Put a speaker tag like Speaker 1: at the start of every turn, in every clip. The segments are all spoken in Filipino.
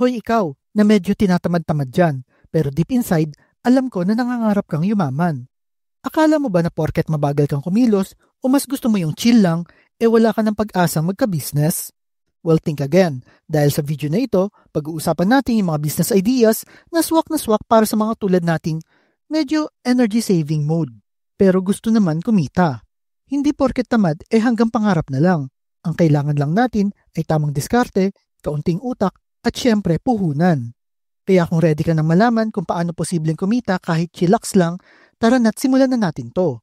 Speaker 1: Hoy ikaw, na medyo tinatamad-tamad dyan, pero deep inside, alam ko na nangangarap kang yumaman. Akala mo ba na porket mabagal kang kumilos o mas gusto mo yung chill lang, wala ka ng pag-asang magka-business? Well, think again. Dahil sa video na ito, pag-uusapan natin yung mga business ideas na swak para sa mga tulad nating medyo energy saving mode. Pero gusto naman kumita. Hindi porket tamad hanggang pangarap na lang. Ang kailangan lang natin ay tamang diskarte, kaunting utak, at syempre puhunan. Kaya kung ready ka nang malaman kung paano posibleng kumita kahit chillax lang, tara na't simulan na natin to.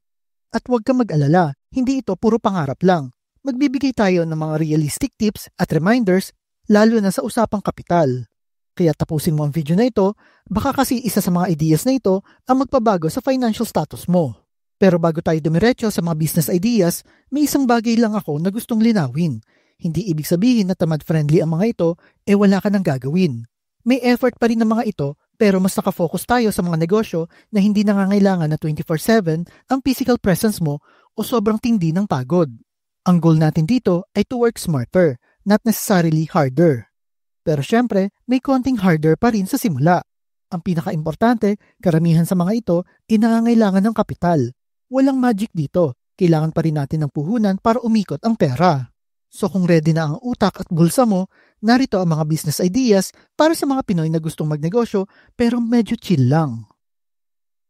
Speaker 1: At huwag kang mag-alala, hindi ito puro pangarap lang. Magbibigay tayo ng mga realistic tips at reminders lalo na sa usapang kapital. Kaya tapusin mo ang video na ito, baka kasi isa sa mga ideas na ito ang magpabago sa financial status mo. Pero bago tayo dumiretso sa mga business ideas, may isang bagay lang ako na gustong linawin. Hindi ibig sabihin na tamad-friendly ang mga ito, wala ka nang gagawin. May effort pa rin ng mga ito, pero mas nakafocus tayo sa mga negosyo na hindi nangangailangan na 24/7 ang physical presence mo o sobrang tindi ng pagod. Ang goal natin dito ay to work smarter, not necessarily harder. Pero syempre, may konting harder pa rin sa simula. Ang pinaka-importante, karamihan sa mga ito, nangangailangan ng kapital. Walang magic dito, kailangan pa rin natin ng puhunan para umikot ang pera. So kung ready na ang utak at bulsa mo, narito ang mga business ideas para sa mga Pinoy na gustong magnegosyo pero medyo chill lang.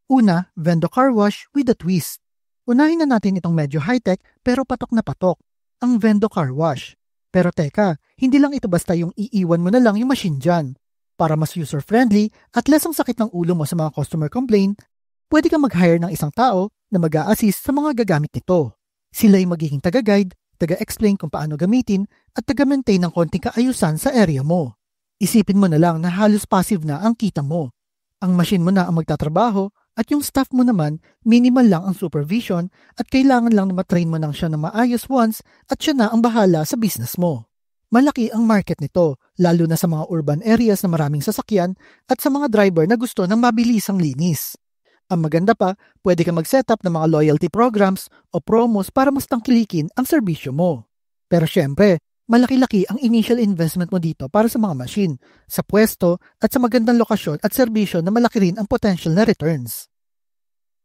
Speaker 1: Una, Vendo Car Wash with a twist. Unahin na natin itong medyo high-tech pero patok na patok, ang Vendo Car Wash. Pero teka, hindi lang ito basta yung iiwan mo na lang yung machine dyan. Para mas user-friendly at less ang sakit ng ulo mo sa mga customer complaint, pwede kang mag-hire ng isang tao na mag-a-assist sa mga gagamit nito. Sila ay magiging taga-guide, taga-explain kung paano gamitin at taga-maintain ng konting kaayusan sa area mo. Isipin mo na lang na halos passive na ang kita mo. Ang machine mo na ang magtatrabaho at yung staff mo naman, minimal lang ang supervision at kailangan lang na matrain mo nang siya na maayos once at siya na ang bahala sa business mo. Malaki ang market nito, lalo na sa mga urban areas na maraming sasakyan at sa mga driver na gusto ng mabilisang linis. Ang maganda pa, pwede ka mag-setup ng mga loyalty programs o promos para mas tangkilikin ang serbisyo mo. Pero syempre, malaki-laki ang initial investment mo dito para sa mga machine, sa pwesto at sa magandang lokasyon at serbisyo na malaki rin ang potential na returns.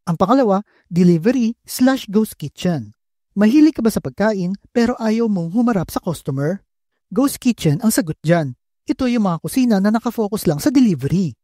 Speaker 1: Ang pangalawa, delivery/ghost kitchen. Mahilig ka ba sa pagkain pero ayaw mong humarap sa customer? Ghost kitchen ang sagot dyan. Ito yung mga kusina na nakafocus lang sa delivery.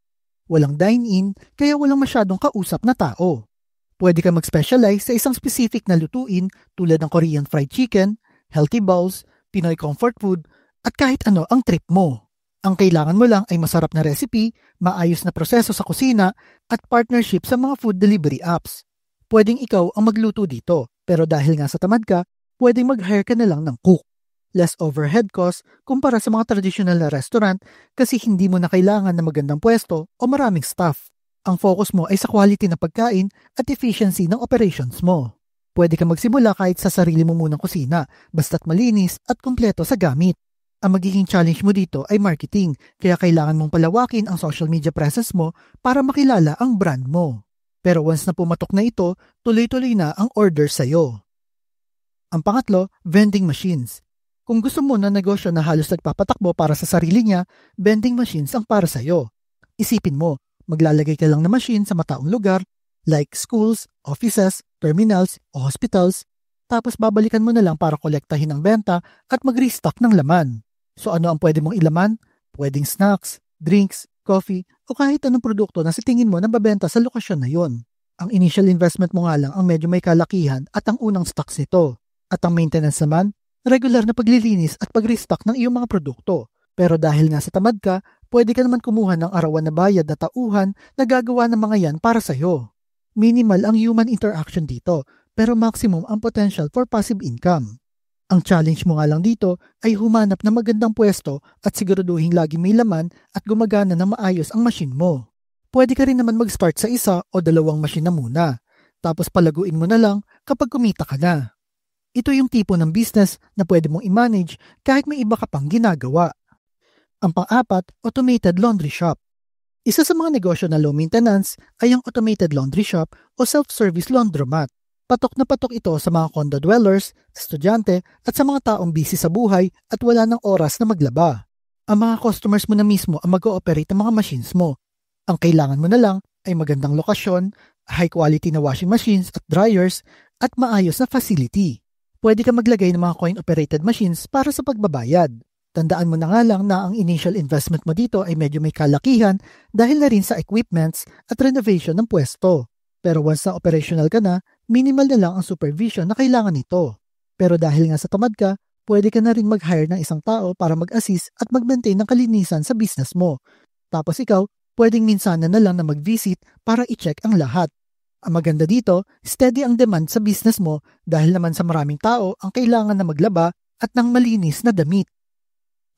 Speaker 1: Walang dine-in kaya walang masyadong kausap na tao. Pwede ka mag-specialize sa isang specific na lutuin tulad ng Korean fried chicken, healthy bowls, Pinoy comfort food, at kahit ano ang trip mo. Ang kailangan mo lang ay masarap na recipe, maayos na proseso sa kusina, at partnership sa mga food delivery apps. Pwedeng ikaw ang magluto dito, pero dahil nga sa tamad ka, pwedeng mag-hire ka na lang ng cook. Less overhead cost kumpara sa mga traditional na restaurant kasi hindi mo na kailangan ng magandang pwesto o maraming staff. Ang focus mo ay sa quality na pagkain at efficiency ng operations mo. Pwede ka magsimula kahit sa sarili mo munang kusina, basta't malinis at kumpleto sa gamit. Ang magiging challenge mo dito ay marketing, kaya kailangan mong palawakin ang social media presence mo para makilala ang brand mo. Pero once na pumatok na ito, tuloy-tuloy na ang order sa'yo. Ang pangatlo, vending machines. Kung gusto mo na negosyo na halos nagpapatakbo para sa sarili niya, vending machines ang para sa'yo. Isipin mo, maglalagay ka lang ng machine sa mataong lugar like schools, offices, terminals o hospitals, tapos babalikan mo na lang para kolektahin ang benta at mag-restock ng laman. So ano ang pwede mong ilaman? Pwedeng snacks, drinks, coffee o kahit anong produkto na sa tingin mo na babenta sa lokasyon na yon. Ang initial investment mo nga lang ang medyo may kalakihan at ang unang stocks nito. At ang maintenance naman, regular na paglilinis at pag-restock ng iyong mga produkto. Pero dahil nga sa tamad ka, pwede ka naman kumuha ng arawan na bayad na tauhan na gagawa ng mga yan para sa'yo. Minimal ang human interaction dito, pero maximum ang potential for passive income. Ang challenge mo nga lang dito ay humanap ng magandang pwesto at siguraduhin lagi may laman at gumagana na maayos ang machine mo. Pwede ka rin naman mag-start sa isa o dalawang machine na muna, tapos palaguin mo na lang kapag kumita ka na. Ito yung tipo ng business na pwede mong i-manage kahit may iba ka pang ginagawa. Ang pang-apat, automated laundry shop. Isa sa mga negosyo na low maintenance ay ang automated laundry shop o self-service laundromat. Patok na patok ito sa mga condo dwellers, estudyante at sa mga taong busy sa buhay at wala ng oras na maglaba. Ang mga customers mo na mismo ang mag-ooperate ng mga machines mo. Ang kailangan mo na lang ay magandang lokasyon, high quality na washing machines at dryers, at maayos na facility. Pwede ka maglagay ng mga coin-operated machines para sa pagbabayad. Tandaan mo na nga lang na ang initial investment mo dito ay medyo may kalakihan dahil na rin sa equipments at renovation ng pwesto. Pero once na operational ka na, minimal na lang ang supervision na kailangan nito. Pero dahil nga sa tamad ka, pwede ka na rin mag-hire ng isang tao para mag-assist at mag-maintain ng kalinisan sa business mo. Tapos ikaw, pwedeng minsan na lang na mag-visit para i-check ang lahat. Ang maganda dito, steady ang demand sa business mo dahil naman sa maraming tao ang kailangan na maglaba at ng malinis na damit.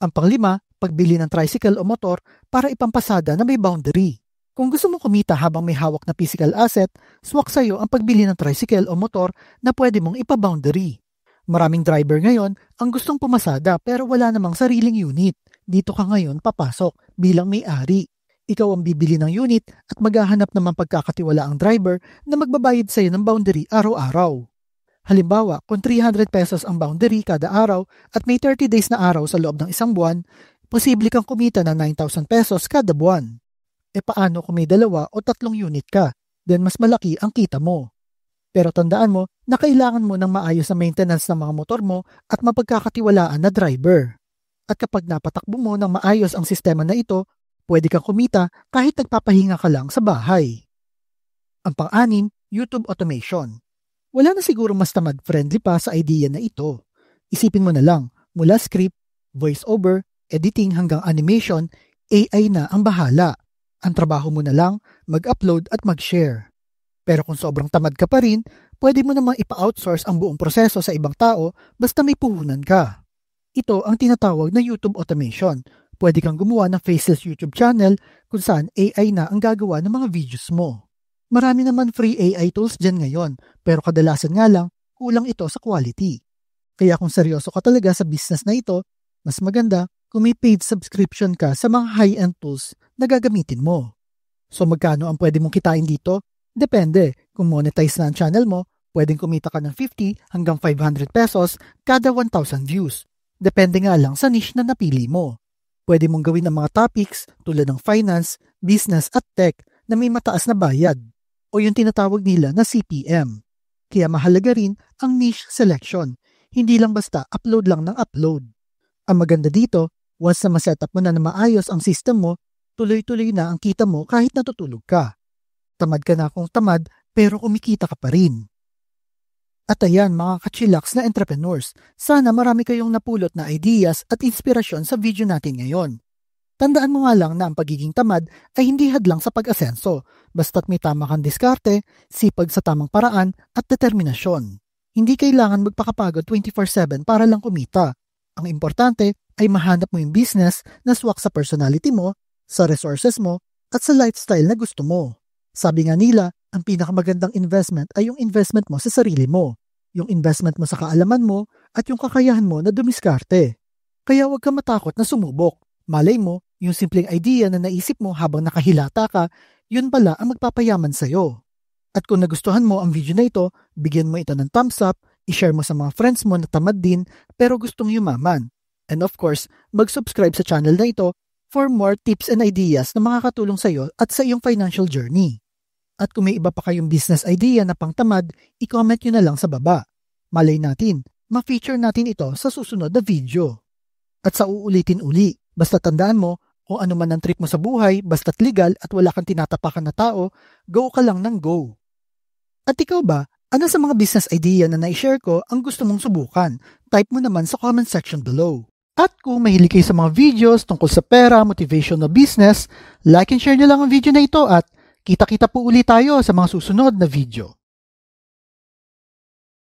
Speaker 1: Ang panglima, pagbili ng tricycle o motor para ipampasada na may boundary. Kung gusto mo kumita habang may hawak na physical asset, swak sa'yo ang pagbili ng tricycle o motor na pwede mong ipa-boundary. Maraming driver ngayon ang gustong pumasada pero wala namang sariling unit. Dito ka ngayon papasok bilang may-ari. Ikaw ang bibili ng unit at maghahanap naman pagkakatiwala ang driver na magbabayad sa'yo ng boundary araw-araw. Halimbawa, kung 300 pesos ang boundary kada araw at may 30 days na araw sa loob ng isang buwan, posible kang kumita ng 9,000 pesos kada buwan. E paano kung may 2 o 3 unit ka? Then mas malaki ang kita mo. Pero tandaan mo na kailangan mo ng maayos na maintenance ng mga motor mo at mapagkakatiwalaan na driver. At kapag napatakbo mo ng maayos ang sistema na ito, pwede kang kumita kahit nagpapahinga ka lang sa bahay. Ang pang-anim, YouTube automation. Wala na siguro mas tamad-friendly pa sa idea na ito. Isipin mo na lang, mula script, voice-over, editing hanggang animation, AI na ang bahala. Ang trabaho mo na lang, mag-upload at mag-share. Pero kung sobrang tamad ka pa rin, pwede mo namang ipa-outsource ang buong proseso sa ibang tao basta may puhunan ka. Ito ang tinatawag na YouTube automation. Pwede kang gumawa ng faceless YouTube channel kung saan AI na ang gagawa ng mga videos mo. Marami naman free AI tools dyan ngayon, pero kadalasan nga lang, kulang ito sa quality. Kaya kung seryoso ka talaga sa business na ito, mas maganda kung may paid subscription ka sa mga high-end tools na gagamitin mo. So magkano ang pwede mong kitain dito? Depende. Kung monetize na ang channel mo, pwedeng kumita ka ng 50 hanggang 500 pesos kada 1,000 views. Depende nga lang sa niche na napili mo. Pwede mong gawin ang mga topics tulad ng finance, business at tech na may mataas na bayad o yung tinatawag nila na CPM. Kaya mahalaga rin ang niche selection. Hindi lang basta upload lang ng upload. Ang maganda dito, once na ma-setup mo na maayos ang system mo, tuloy-tuloy na ang kita mo kahit natutulog ka. Tamad ka na kung tamad pero kumikita ka pa rin. At ayan mga ka-chillax na entrepreneurs, sana marami kayong napulot na ideas at inspirasyon sa video natin ngayon. Tandaan mo nga lang na ang pagiging tamad ay hindi hadlang sa pag-asenso, basta't may tama kang diskarte, sipag sa tamang paraan at determinasyon. Hindi kailangan magpakapagod 24/7 para lang kumita. Ang importante ay mahanap mo yung business na swak sa personality mo, sa resources mo, at sa lifestyle na gusto mo. Sabi nga nila, ang pinakamagandang investment ay yung investment mo sa sarili mo, yung investment mo sa kaalaman mo at yung kakayahan mo na dumiskarte. Kaya huwag ka matakot na sumubok. Malay mo, yung simpleng idea na naisip mo habang nakahilata ka, yun pala ang magpapayaman sa'yo. At kung nagustuhan mo ang video na ito, bigyan mo ito ng thumbs up, i-share mo sa mga friends mo na tamad din pero gustong yumaman. And of course, mag-subscribe sa channel na ito for more tips and ideas na makakatulong sa'yo at sa iyong financial journey. At kung may iba pa kayong business idea na pangtamad, i-comment nyo na lang sa baba. Malay natin, ma-feature natin ito sa susunod na video. At sa uulitin uli, basta tandaan mo, kung ano man ang trip mo sa buhay, basta't legal at wala kang tinatapakan na tao, go ka lang ng go. At ikaw ba, ano sa mga business idea na na-share ko ang gusto mong subukan? Type mo naman sa comment section below. At kung mahilig kayo sa mga videos tungkol sa pera, motivation na business, like and share nyo lang ang video na ito at kita-kita po ulit tayo sa mga susunod na video.